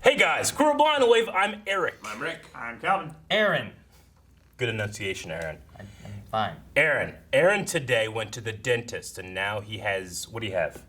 Hey guys, Crew Blind Wave, I'm Eric. I'm Rick. I'm Calvin. Aaron. Good enunciation, Aaron. I'm fine. Aaron today went to the dentist and now he has, what do you have?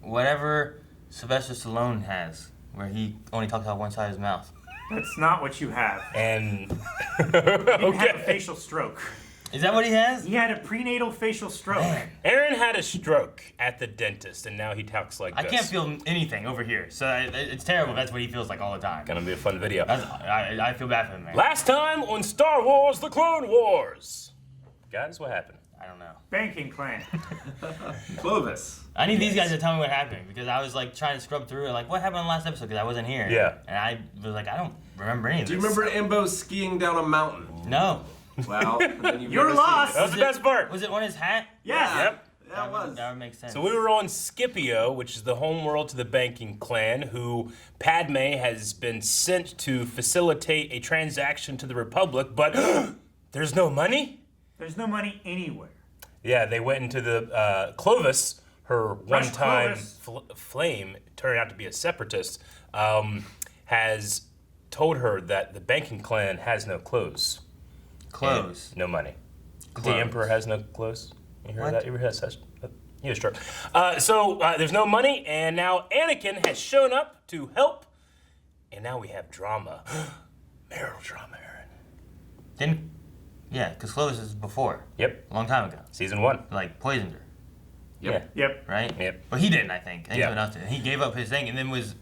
Whatever Sylvester Stallone has, where he only talks out one side of his mouth. That's not what you have. And, He didn't have a facial stroke. Is that what he has? He had a prenatal facial stroke. Man. Aaron had a stroke at the dentist and now he talks like I this. can't feel anything over here, so it's terrible. That's what he feels like all the time. Gonna be a fun video. I feel bad for him, man. Last time on Star Wars The Clone Wars. Guys, what happened? I don't know. Banking clan. Clovis. I need these guys to tell me what happened, because I was like trying to scrub through it, like what happened in the last episode, because I wasn't here. Yeah. And I was like, I don't remember any of Do this. you remember Imbo skiing down a mountain? No. Well, then you've You're never lost. That was the best part. Was it on his hat? Yes. Yep. That was. That would make sense. So we were on Scipio, which is the homeworld to the banking clan, who Padme has been sent to facilitate a transaction to the Republic, but there's no money? There's no money anywhere. Yeah, they went into the Clovis, her one-time Clovis. flame, turned out to be a separatist, has told her that the banking clan has no clothes. Clothes. And no money. The Clothes. emperor has no clothes. You heard What? that? You ever heard that? He was struck. So there's no money, and now Anakin has shown up to help, and now we have drama. Marital drama, Aaron. Yeah, because Clovis is before. Yep. A long time ago. Season 1. Like, poisoned her, Yep. Yep. right? Yep. But he didn't, I think. I think Yeah. someone else did. He gave up his thing and then was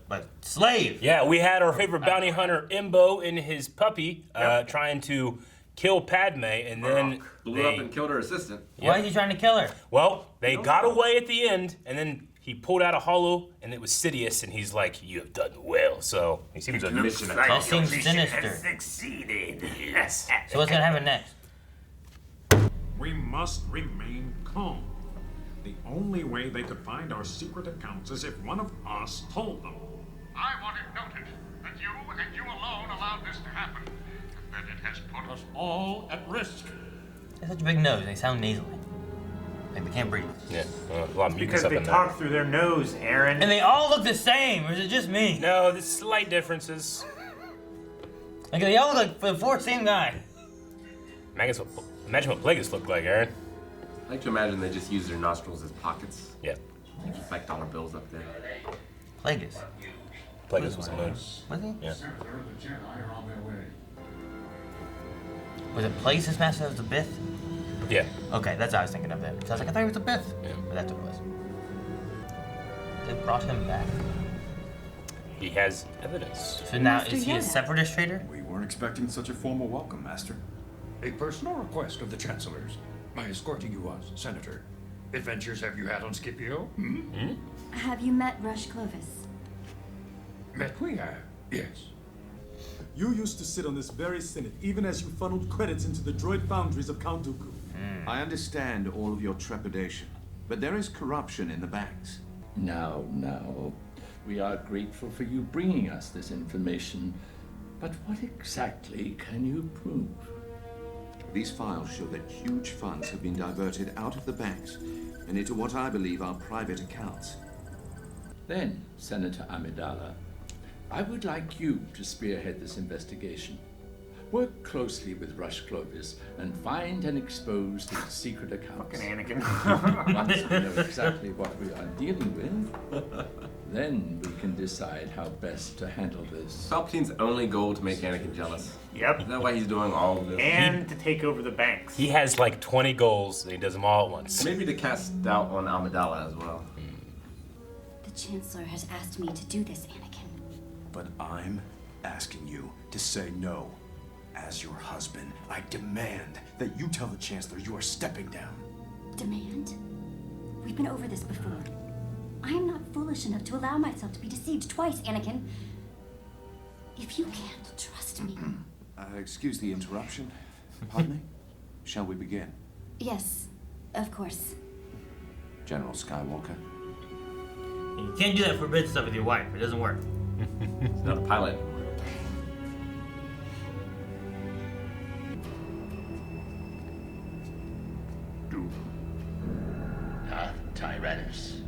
a slave. Yeah, we had our favorite bounty hunter, Imbo, and his puppy trying to kill Padme, and then Blew up and killed her assistant. Why is he trying to kill her? well, they got away at the end, and then he pulled out a hollow, and it was Sidious, and he's like, "You have done well." So he seems Mission That seems sinister. Succeeded. Yes. So what's gonna happen next? We must remain calm. The only way they could find our secret accounts is if one of us told them. I want it noted that you and you alone allowed this to happen, and that it has put us all at risk. They have such a big nose. They sound nasally. Like they can't breathe. Yeah, a lot of mucus Because up they in there. talk through their nose, Aaron. And they all look the same, or is it just me? No, there's slight differences. Like they all look like the four same guy. Imagine what Plagueis looked like, Aaron. I like to imagine they just use their nostrils as pockets. Yeah, Just like dollar bills up there. Plagueis. Plagueis was a moon. Was he? Yeah. Was it Plagueis' master that was the Bith? Yeah. Okay, that's what I was thinking of then. So I was like, I thought he was the Bith. Yeah. But that's what it was. They brought him back. He has evidence. So now, Master is he a Yoda. separatist traitor? We weren't expecting such a formal welcome, Master. A personal request of the Chancellor's. My escorting you was, Senator. Adventures have you had on Scipio? Have you met Rush Clovis? Met we have, yes. You used to sit on this very Senate, even as you funneled credits into the droid foundries of Count Dooku. I understand all of your trepidation, but there is corruption in the banks. Now, we are grateful for you bringing us this information, but what exactly can you prove? These files show that huge funds have been diverted out of the banks and into what I believe are private accounts. Then, Senator Amidala, I would like you to spearhead this investigation. Work closely with Rush Clovis and find and expose these secret accounts. Fucking Anakin. Once we know exactly what we are dealing with, then we can decide how best to handle this. Palpatine's only goal to make Anakin jealous. Yep. Is that why he's doing all of this? And to take over the banks. He has like 20 goals, and he does them all at once. Maybe to cast doubt on Amidala as well. The Chancellor has asked me to do this, Anakin. But I'm asking you to say no. As your husband, I demand that you tell the Chancellor you are stepping down. Demand? We've been over this before. I am not foolish enough to allow myself to be deceived twice, Anakin. If you can't trust me... Excuse the interruption. Padme, shall we begin? Yes, of course. General Skywalker. You can't do that forbidden stuff with your wife. It doesn't work. He's not a pilot. Tyrannus,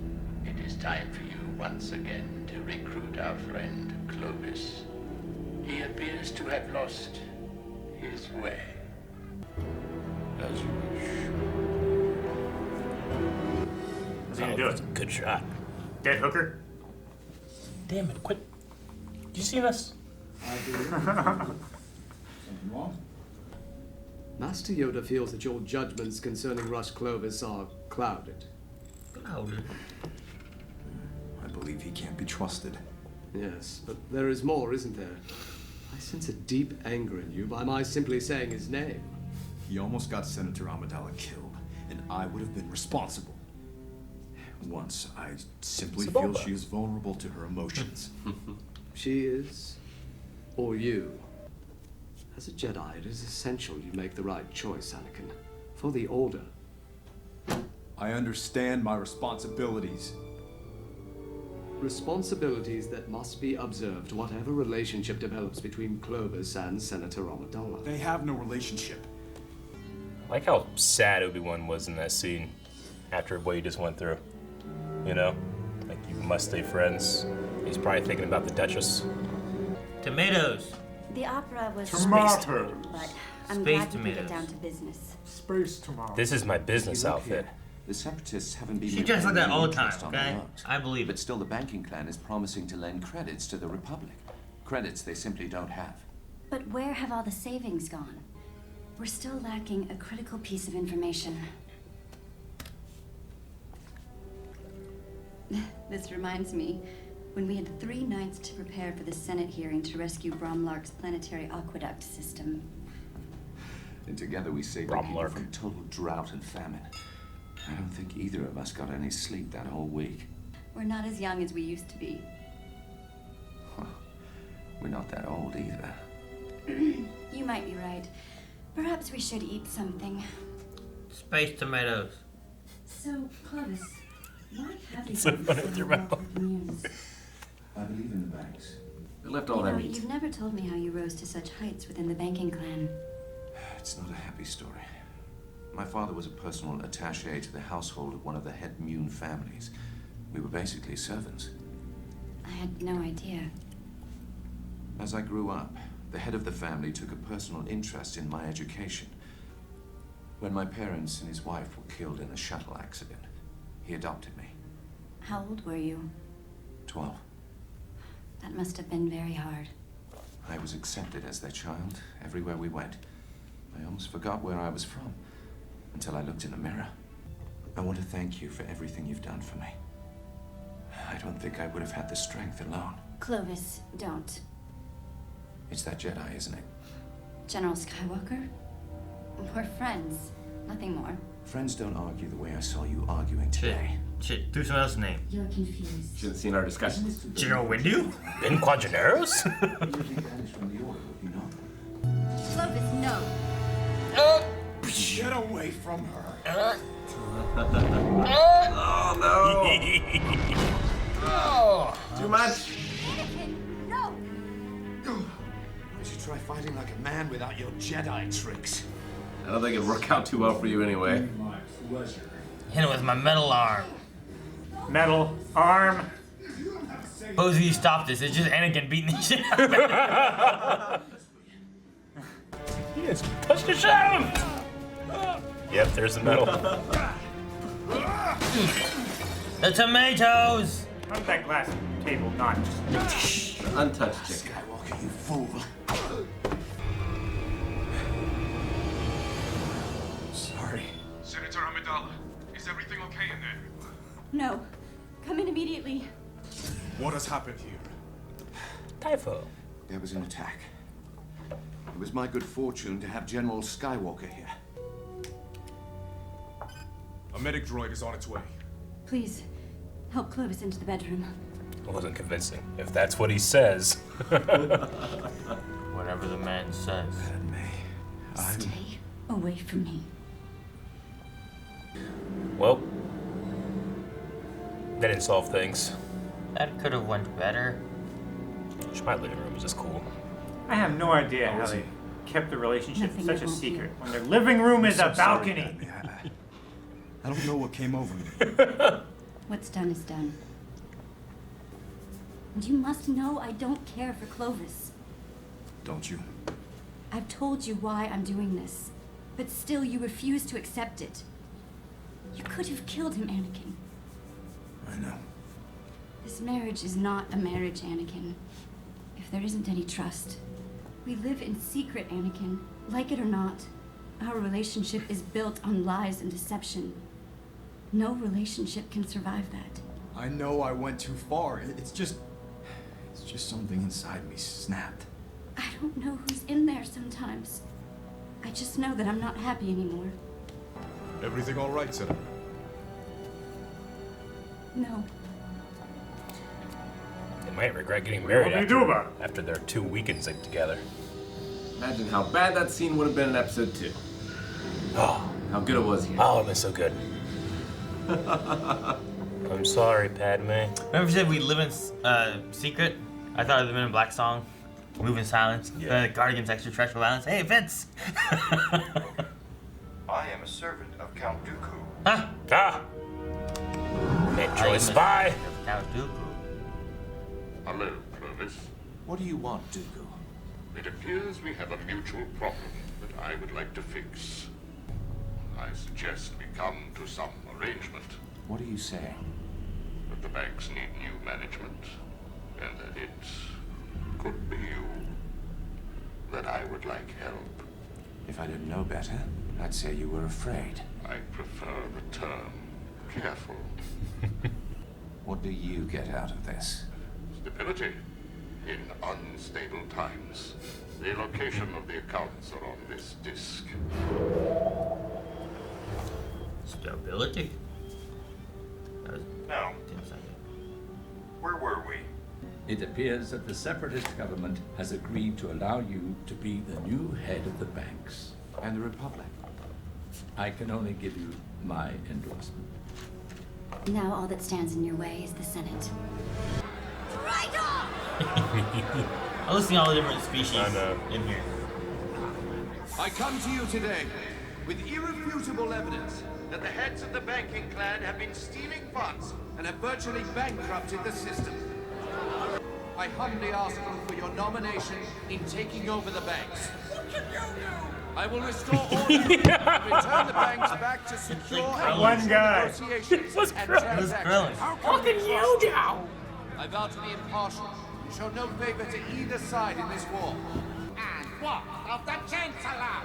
it is time for you once again to recruit our friend Clovis. Clovis. He appears to have lost his way. As you wish. What's he gonna do? That's a good shot. Dead hooker? Damn it, quit. You seen us? Something wrong? Master Yoda feels that your judgments concerning Rush Clovis are clouded. Clouded? I believe he can't be trusted. Yes, but there is more, isn't there? I sense a deep anger in you by my simply saying his name. He almost got Senator Amidala killed, and I would have been responsible. Once, I simply feel she is vulnerable to her emotions. She is, or you. As a Jedi, it is essential you make the right choice, Anakin, for the Order. I understand my responsibilities. Responsibilities that must be observed, whatever relationship develops between Clovis and Senator Amidala. They have no relationship. I like how sad Obi-Wan was in that scene after what he just went through. You know? Like, you must stay friends. He's probably thinking about the Duchess. Tomatoes. The opera was Tomatoes. but I'm Space glad to put it tomatoes. down to business. Space tomorrow. This is my business Look outfit. here, the Separatists haven't been She dresses like that all the time, interest on okay? the notes. I believe But it. still, the banking clan is promising to lend credits to the Republic. Credits they simply don't have. But where have all the savings gone? We're still lacking a critical piece of information. This reminds me, when we had 3 nights to prepare for the Senate hearing to rescue Bromlark's planetary aqueduct system. And together we saved the people Bromlark. from total drought and famine. I don't think either of us got any sleep that whole week. We're not as young as we used to be. We're not that old either. You might be right. Perhaps we should eat something. Space tomatoes. So, Clovis, why have you So funny with your mouth. I believe in the banks. They left all their meat. You've never told me how you rose to such heights within the banking clan. It's not a happy story. My father was a personal attaché to the household of one of the head Mune families. We were basically servants. I had no idea. As I grew up, the head of the family took a personal interest in my education. When my parents and his wife were killed in a shuttle accident, he adopted me. How old were you? 12. That must have been very hard. I was accepted as their child everywhere we went. I almost forgot where I was from until I looked in the mirror. I want to thank you for everything you've done for me. I don't think I would have had the strength alone. Clovis, don't. It's that Jedi, isn't it? General Skywalker? We're friends, nothing more. Friends don't argue the way I saw you arguing today. Shit, do someone else's name. You're confused. Should have seen our discussion. General Windu? Ben Quadraneros? Clovis, no. Get away from her. Oh no! Too much. Anakin, no! You should try fighting like a man without your Jedi tricks. I don't think it'd work out too well for you anyway. My pleasure. Hit him with my metal arm. Metal arm. Both of you stop this. It's just Anakin beating the shit out of me. Yes, push the shove! Yep, there's the metal. The tomatoes! How did that glass table not just... Untouched chicken. Skywalker, you fool. Sorry. Senator Amidala, is everything okay in there? No. Come in immediately. What has happened here? Typho. There was an attack. It was my good fortune to have General Skywalker here. A medic droid is on its way. Please, help Clovis into the bedroom. It wasn't convincing. If that's what he says. Whatever the man says. Stay away from me. Well, that didn't solve things. That could have went better. My living room is just cool. I have no idea how they kept the relationship Nothing such a that won't secret when their living room is a balcony. I don't know what came over me. What's done is done. And you must know I don't care for Clovis. Don't you? I've told you why I'm doing this, but still you refuse to accept it. You could have killed him, Anakin. I know. This marriage is not a marriage, Anakin. If there isn't any trust, we live in secret, Anakin. Like it or not, our relationship is built on lies and deception. No relationship can survive that. I know I went too far. It's just something inside me snapped. I don't know who's in there sometimes. I just know that I'm not happy anymore. Everything all right, Senator? No. They might regret getting married What do you do about it? after their 2 weekends together. Imagine how bad that scene would have been in episode 2. Oh, How good it was here. oh, it was so good. I'm sorry, Padme. Remember you said we live in secret? I thought of the Men in Black song. Move in silence. Yeah. Guard against extraterrestrial violence. Hey, Vince! I am a servant of Count Dooku. Huh? Ah! Enjoy spy! Count Dooku. Hello, Clovis. What do you want, Dooku? It appears we have a mutual problem that I would like to fix. I suggest we come to some arrangement. What are you saying? That the banks need new management, and that it could be you. That I would like help. If I didn't know better, I'd say you were afraid. I prefer the term careful. What do you get out of this? Stability in unstable times. The location of the accounts are on this disk. Stability? Now, where were we? It appears that the Separatist government has agreed to allow you to be the new head of the banks. And the Republic? I can only give you my endorsement. Now all that stands in your way is the Senate. I was seeing all the different species in here. I come to you today with irrefutable evidence that the heads of the banking clan have been stealing funds and have virtually bankrupted the system. I humbly ask you for your nomination in taking over the banks. What can you do? I will restore order and return the banks back to secure and One guy. negotiations and Krillin. transactions. How can you do? I vow to be impartial and show no favor to either side in this war. And what of the Chancellor?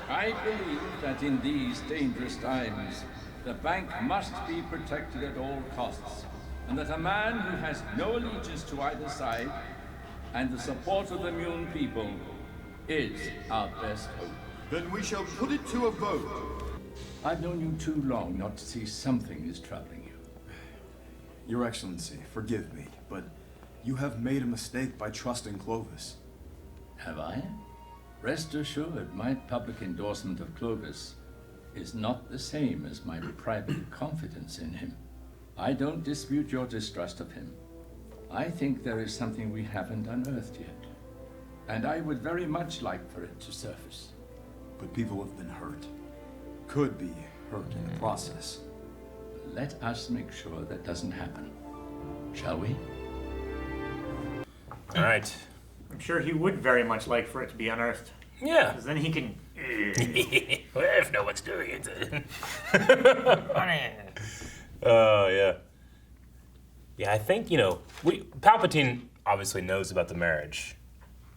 I believe that in these dangerous times, the bank must be protected at all costs, and that a man who has no allegiance to either side and the support of the Mun people is our best hope. Then we shall put it to a vote. I've known you too long not to see something is troubling you. Your Excellency, forgive me, but you have made a mistake by trusting Clovis. Have I? Rest assured, my public endorsement of Clovis is not the same as my private confidence in him. I don't dispute your distrust of him. I think there is something we haven't unearthed yet, and I would very much like for it to surface. But people have been hurt. Could be hurt in the process. Let us make sure that doesn't happen, shall we? All right. I'm sure he would very much like for it to be unearthed. Yeah. Because then he can. Well, if no one's doing it. Oh, yeah. Yeah, I think, Palpatine obviously knows about the marriage,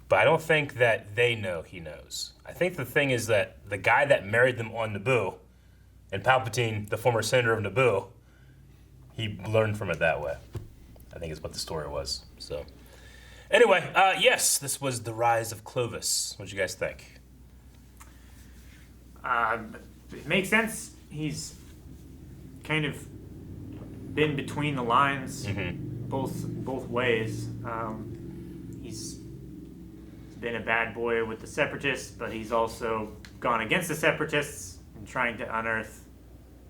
but I don't think that they know he knows. I think the thing is that the guy that married them on Naboo, and Palpatine, the former senator of Naboo, he learned from it that way. I think is what the story was. So, anyway, yes, this was the Rise of Clovis. What do you guys think? It makes sense. He's kind of been between the lines, both ways. He's been a bad boy with the Separatists, but he's also gone against the Separatists and trying to unearth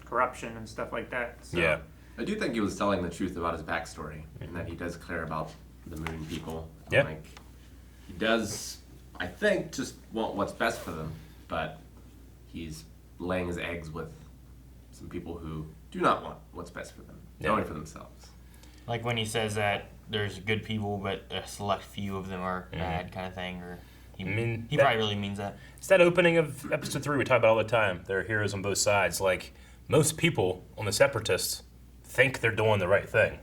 corruption and stuff like that. So. Yeah. I do think he was telling the truth about his backstory, and that he does care about the Moon people. Yeah. Like, he does, I think, just want what's best for them, but he's laying his eggs with some people who do not want what's best for them, only for themselves. Like when he says that there's good people, but a select few of them are bad, kind of thing. Or he that- probably really means that. It's that opening of episode 3 we talk about all the time. There are heroes on both sides. Like, most people on the Separatists think they're doing the right thing.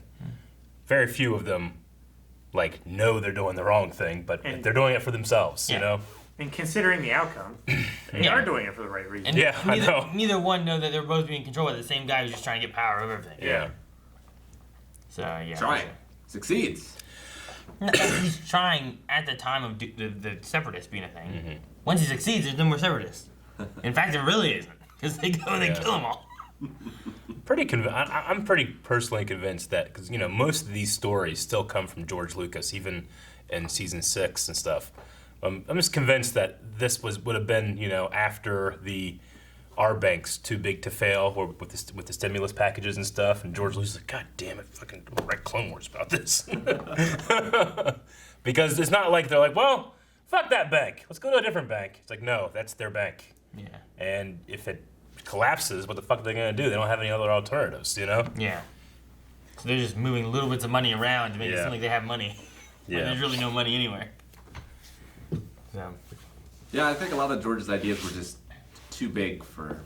Very few of them, like, know they're doing the wrong thing, but they're doing it for themselves, you know? And considering the outcome, they are doing it for the right reason. And Yeah, I know. neither one know that they're both being controlled by the same guy who's just trying to get power over everything. Yeah. So, yeah. Trying. Succeeds. No, he's trying at the time of the Separatists being a thing. Once he succeeds, there's no more Separatists. In fact, there really isn't, because they go and they kill them all. I'm pretty personally convinced that, because, you know, most of these stories still come from George Lucas, even in season 6 and stuff. I'm just convinced that this would have been, you know, after our bank's too big to fail, or with the stimulus packages and stuff, and George Lucas is like, God damn it, fucking write Clone Wars about this. Because it's not like they're like, well, fuck that bank, let's go to a different bank. It's like, no, that's their bank. Yeah. And if it collapses, what the fuck are they gonna do? They don't have any other alternatives, you know? Yeah. So they're just moving little bits of money around to make it seem like they have money. Yeah. When there's really no money anywhere. So. Yeah, I think a lot of George's ideas were just too big for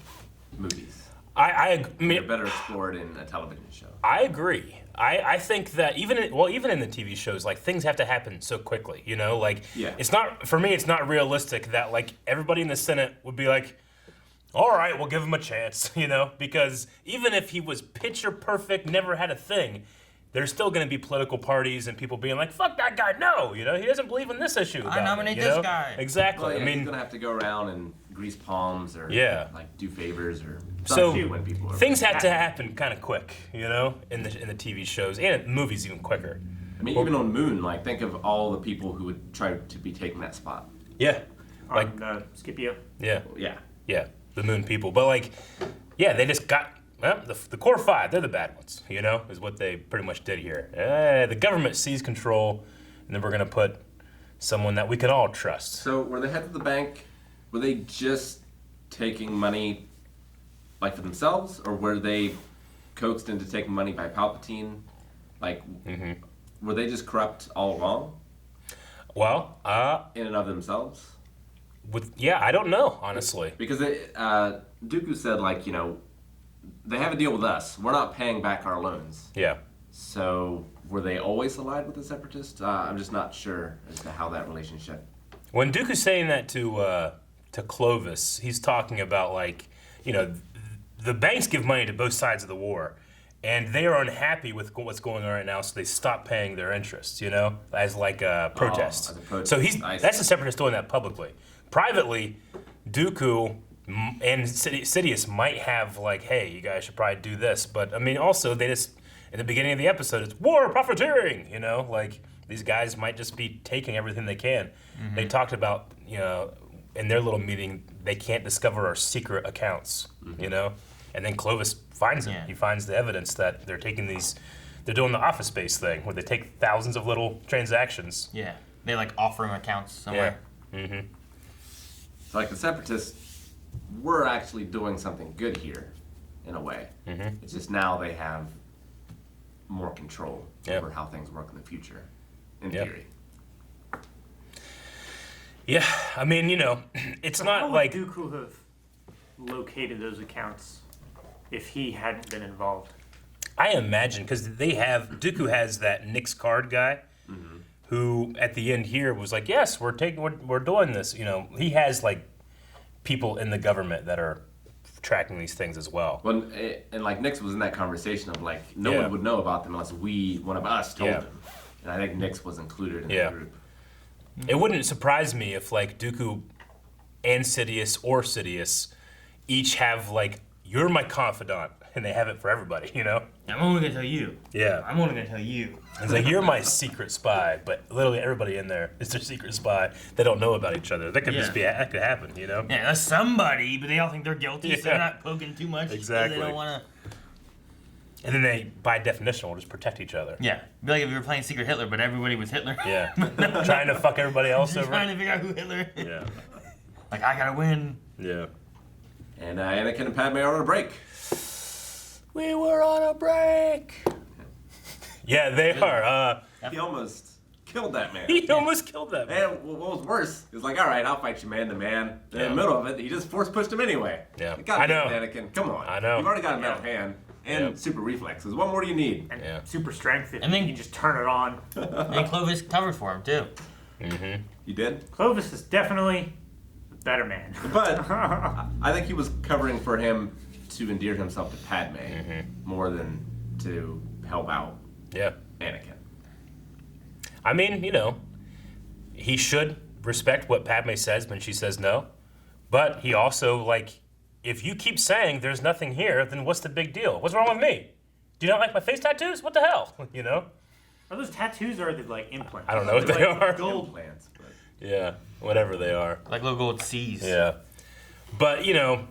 movies. I mean, they're better explored in a television show. I agree. I think that even in the TV shows, like, things have to happen so quickly, you know? Like, it's not, for me, it's not realistic that, like, everybody in the Senate would be like, all right, we'll give him a chance, you know? Because even if he was picture perfect, never had a thing, there's still going to be political parties and people being like, fuck that guy, no, you know? He doesn't believe in this issue. I nominate this guy. Exactly. Well, yeah, I mean, he's gonna have to go around and grease palms or like do favors or so something when people are things had to happen kind of quick, you know, in the TV shows and in movies even quicker. I mean, even on Moon, like, think of all the people who would try to be taking that spot. Yeah, like Scipio. Yeah, yeah, the Moon people. But like, yeah, they just got the core 5. They're the bad ones, you know, is what they pretty much did here. The government seized control, and then we're gonna put someone that we can all trust. So were the heads of the bank? Were they just taking money, like, for themselves, or were they coaxed into taking money by Palpatine? Like, were they just corrupt all along? Well, in and of themselves. I don't know, honestly. Because Dooku said, like, you know, they have a deal with us. We're not paying back our loans. Yeah. So were they always allied with the Separatists? I'm just not sure as to how that relationship. When Dooku's saying that to Clovis, he's talking about, like, you know, the banks give money to both sides of the war, and they are unhappy with what's going on right now, so they stop paying their interest, you know, as like a protest. As a protest. So that's the Separatist doing that publicly. Privately, Dooku and Sidious might have, like, hey, you guys should probably do this, but I mean, also they just, in the beginning of the episode, it's war profiteering, you know, like, these guys might just be taking everything they can. They talked about, you know, in their little meeting, they can't discover our secret accounts, you know? And then Clovis finds it. He finds the evidence that they're taking they're doing the Office Space thing, where they take thousands of little transactions. Yeah, they, like, offer him accounts somewhere. Yeah. So, like, the Separatists were actually doing something good here, in a way. It's just now they have more control over how things work in the future, in theory. Yeah, I mean, you know, it's not like... How would Dooku have located those accounts if he hadn't been involved? I imagine, because Dooku has that Nick's card guy, who at the end here was like, yes, we're doing this. You know, he has, like, people in the government that are tracking these things as well. Well, and like, Nix was in that conversation of, like, no one would know about them unless one of us told them. And I think Nix was included in the group. It wouldn't surprise me if, like, Dooku and Sidious each have, like, you're my confidant, and they have it for everybody, you know? I'm only gonna tell you. Yeah. I'm only gonna tell you. It's like, you're my secret spy, but literally everybody in there is their secret spy. They don't know about each other. That could just be, that could happen, you know? Yeah, that's somebody, but they all think they're guilty, so they're not poking too much. Exactly. They don't wanna... And then they, by definition, will just protect each other. Yeah. It'd be like if you were playing Secret Hitler, but everybody was Hitler. Yeah. Trying to fuck everybody else over. Trying to figure out who Hitler is. Yeah. Like, I gotta win. Yeah. And Anakin and Padme are on a break. We were on a break. Yeah, they are. He almost killed that man. He almost killed that man. And what was worse, he was like, all right, I'll fight you man to man. In the middle of it, he just force pushed him anyway. Yeah. God I know. damn it, Anakin, come on. I know. You've already got a metal hand and super reflexes. What more do you need? And super strength. And then you can just turn it on. And Clovis covered for him too. Mm-hmm. You did? Clovis is definitely a better man. But I think he was covering for him to endear himself to Padme more than to help out Anakin. I mean, you know, he should respect what Padme says when she says no. But he also, like, if you keep saying there's nothing here, then what's the big deal? What's wrong with me? Do you not like my face tattoos? What the hell? You know? Are those tattoos or are they like implants? I don't know what they are. Gold implants. Yeah, whatever they are. Like little gold C's. Yeah. But, you know,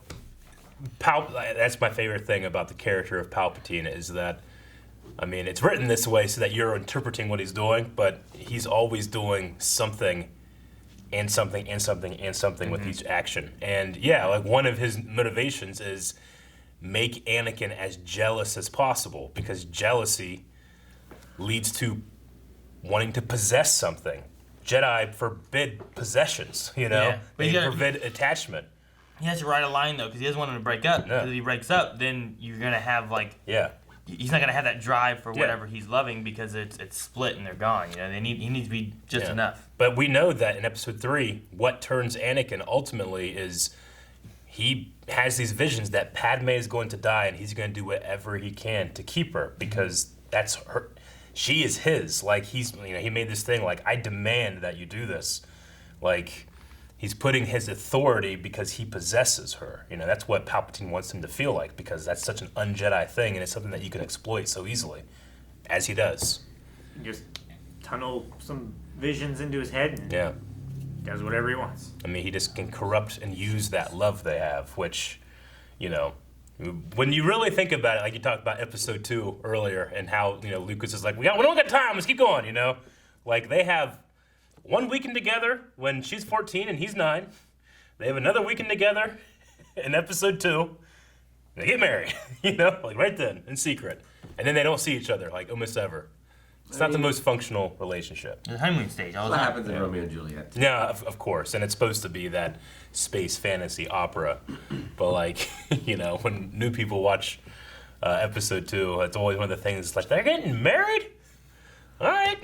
that's my favorite thing about the character of Palpatine is that, I mean, it's written this way so that you're interpreting what he's doing, but he's always doing something and something and something and something with each action. And yeah, like one of his motivations is make Anakin as jealous as possible because jealousy leads to wanting to possess something. Jedi forbid possessions, you know? Yeah, but They you gotta- forbid attachment. He has to write a line though, because he doesn't want him to break up. No. Because if he breaks up, then you're gonna have like he's not gonna have that drive for whatever he's loving because it's split and they're gone. You know, he needs to be just enough. But we know that in episode 3, what turns Anakin ultimately is he has these visions that Padme is going to die and he's going to do whatever he can to keep her because that's her. She is his. Like he made this thing like I demand that you do this. Like he's putting his authority because he possesses her. You know, that's what Palpatine wants him to feel like because that's such an un-Jedi thing and it's something that you can exploit so easily, as he does. You just tunnel some visions into his head and does whatever he wants. I mean, he just can corrupt and use that love they have, which, you know, when you really think about it, like you talked about episode 2 earlier and how, you know, Lucas is like, we don't got time, let's keep going, you know? Like, they have one weekend together when she's 14 and he's 9. They have another weekend together in episode 2. They get married, you know, like right then, in secret. And then they don't see each other, like almost ever. It's not the most functional relationship. The honeymoon stage, all the What time. happens in Romeo and Juliet? Yeah, of course. And it's supposed to be that space fantasy opera. But, like, you know, when new people watch episode 2, it's always one of the things like, they're getting married? All right.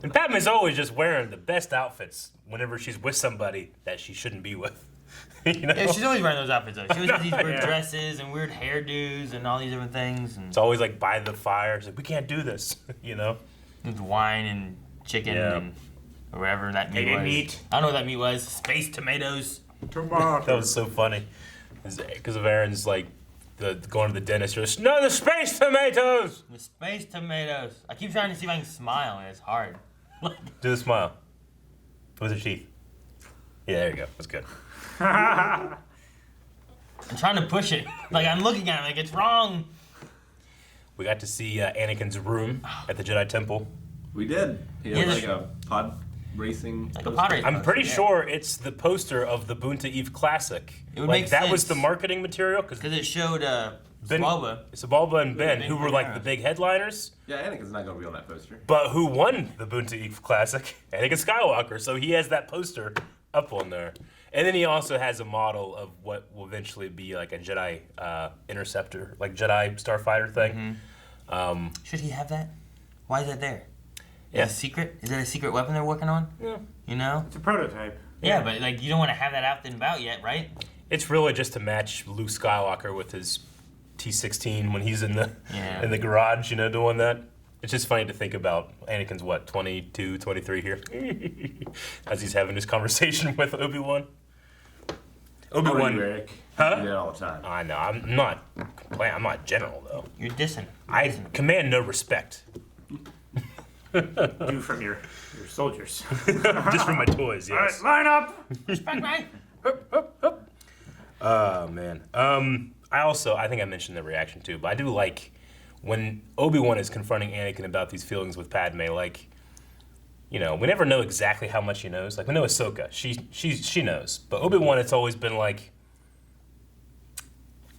And Padme's always just wearing the best outfits whenever she's with somebody that she shouldn't be with. You know? Yeah, she's always wearing those outfits though. She always has these weird Yeah. dresses and weird hairdos and all these different things. And It's always like by the fire. It's like, we can't do this, you know? with wine and chicken and whatever that meat They was. didn't eat. I don't know what that meat was. Space tomatoes. That was so funny. Because of Aaron's like going to the dentist. Just, no, the space tomatoes! The space tomatoes. I keep trying to see if I can smile and it's hard. Do the smile. With her teeth. Yeah, there you go. That's good. I'm trying to push it. Like I'm looking at it like it's wrong. We got to see Anakin's room at the Jedi Temple. We did. He had like a pod racing. Like a pod race I'm pretty poster, sure it's the poster of the Boonta Eve Classic. It would like make that was sense. the marketing material because it showed Sebulba and Ben, big who were like the big headliners. Yeah, Anakin's not going to be on that poster. But who won the Boonta Eve Classic? Anakin Skywalker. So he has that poster up on there. And then he also has a model of what will eventually be like a Jedi interceptor, like Jedi starfighter thing. Should he have that? Why is that there? Yeah. Is it a secret? Is that a secret weapon they're working on? Yeah. You know? It's a prototype. Yeah, but like you don't want to have that out and about yet, right? It's really just to match Luke Skywalker with his T-16 when he's in the garage, you know, doing that. It's just funny to think about Anakin's, 22, 23 here, as he's having this conversation with Obi-Wan. Obi-Wan. Eric. Huh? You do that all the time. I know. I'm not general, though. You're dissing. I command no respect. Do from your soldiers. Just from my toys, yes. All right, line up. Respect me. Oh, man. I think I mentioned the reaction, too, but I do like when Obi-Wan is confronting Anakin about these feelings with Padme, like, you know, we never know exactly how much he knows. Like, we know Ahsoka. She knows. But Obi-Wan, it's always been like,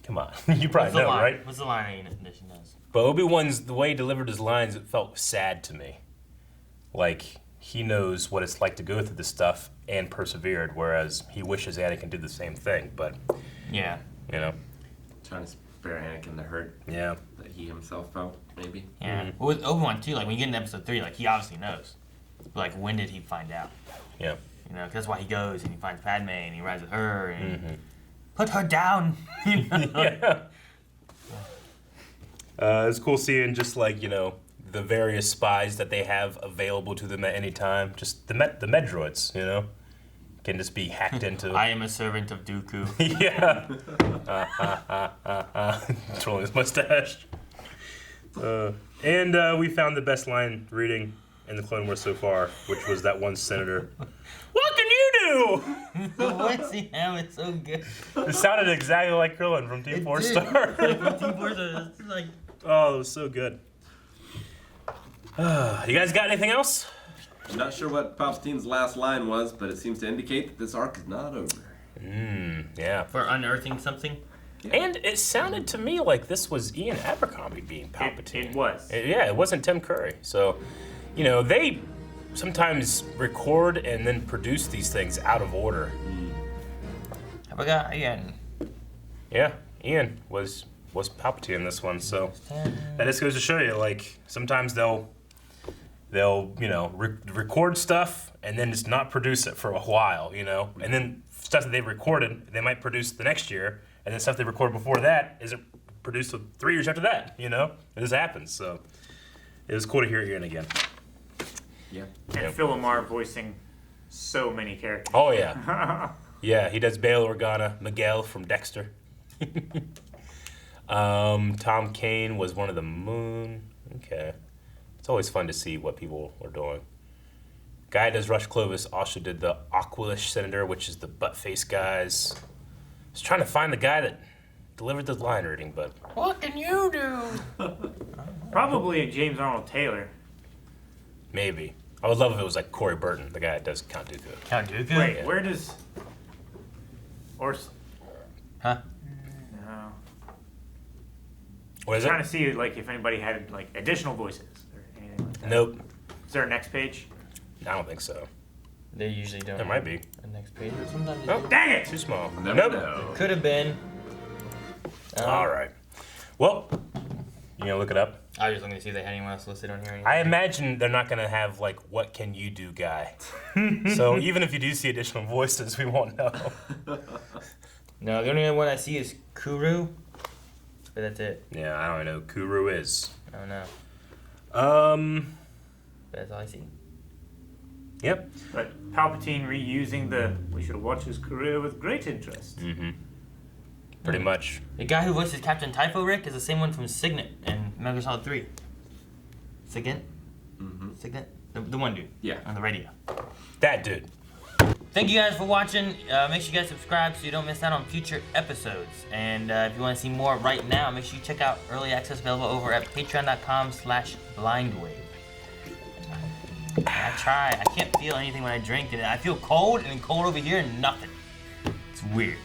come on. You probably know, right? What's the line that she knows? But Obi-Wan's, the way he delivered his lines, it felt sad to me. like he knows what it's like to go through this stuff and persevered, whereas he wishes Anakin did the same thing. But yeah, you know, trying to spare Anakin the hurt. Yeah. That he himself felt, maybe. Yeah. Well, with Obi-Wan too, like when you get into episode 3, like he obviously knows. But, like when did he find out? Yeah. You know, 'cause that's why he goes and he finds Padme and he rides with her and put her down. You know? Yeah. It's cool seeing just like, you know, the various spies that they have available to them at any time. Just the Medroids, you know, can just be hacked into. I am a servant of Dooku. Yeah. Twirling his mustache. And we found the best line reading in the Clone Wars so far, which was that one senator. What can you do? The voice he had was so good. It sounded exactly like Krillin from Team 4 Star. Like from Team 4 Star, it's like. Oh, it was so good. You guys got anything else? I'm not sure what Palpatine's last line was, but it seems to indicate that this arc is not over. Yeah. For unearthing something? And it sounded to me like this was Ian Abercrombie being Palpatine. It was. Yeah, it wasn't Tim Curry. So, you know, they sometimes record and then produce these things out of order. I forgot Ian. Yeah, Ian was Palpatine in this one, so that just goes to show you, like, sometimes they'll you know, record stuff and then just not produce it for a while, you know, and then stuff that they've recorded, they might produce the next year, and then stuff they recorded before that isn't produced 3 years after that, you know? It just happens, so it was cool to hear Ian again. Yeah. And Phil Lamar voicing so many characters. Oh, yeah. Yeah, he does Bail Organa, Miguel from Dexter. Tom Kane was one of the Moon. Okay. It's always fun to see what people are doing. Guy does Rush Clovis also did the Aquilish Senator, which is the butt-face guys. I was trying to find the guy that delivered the line reading, but... What can you do? Probably a James Arnold Taylor. Maybe. I would love if it was like Corey Burton, the guy that does Count Dooku. Count Dooku? Wait, Yeah. where does... Huh? No. What is trying it? to see like if anybody had like additional voices or anything like that. Nope. Is there a next page? I don't think so. They usually don't. There might be. A next page. Sometimes they Oh, do. Dang it! Too small. Never Nope. know. Could have been. All right. Well, you gonna look it up? I was just looking to see if they had anyone else listed on here. I imagine they're not gonna have like, what can you do, guy? So even if you do see additional voices, we won't know. No, the only one I see is Kuru. But that's it. Yeah, I don't know who Kuru is. I don't know. But that's all I see. Yep. But Palpatine reusing the "we should watch his career with great interest." Mm-hmm. Pretty much. The guy who voices Captain Typho Rick is the same one from Signet and Metal Gear Solid 3. Signet? Mm-hmm. Signet? The one dude. Yeah. On the radio. That dude. Thank you guys for watching. Make sure you guys subscribe so you don't miss out on future episodes. And if you want to see more right now, make sure you check out early access available over at patreon.com/blindwave. I try. I can't feel anything when I drink, and I feel cold, and then cold over here, and nothing. It's weird.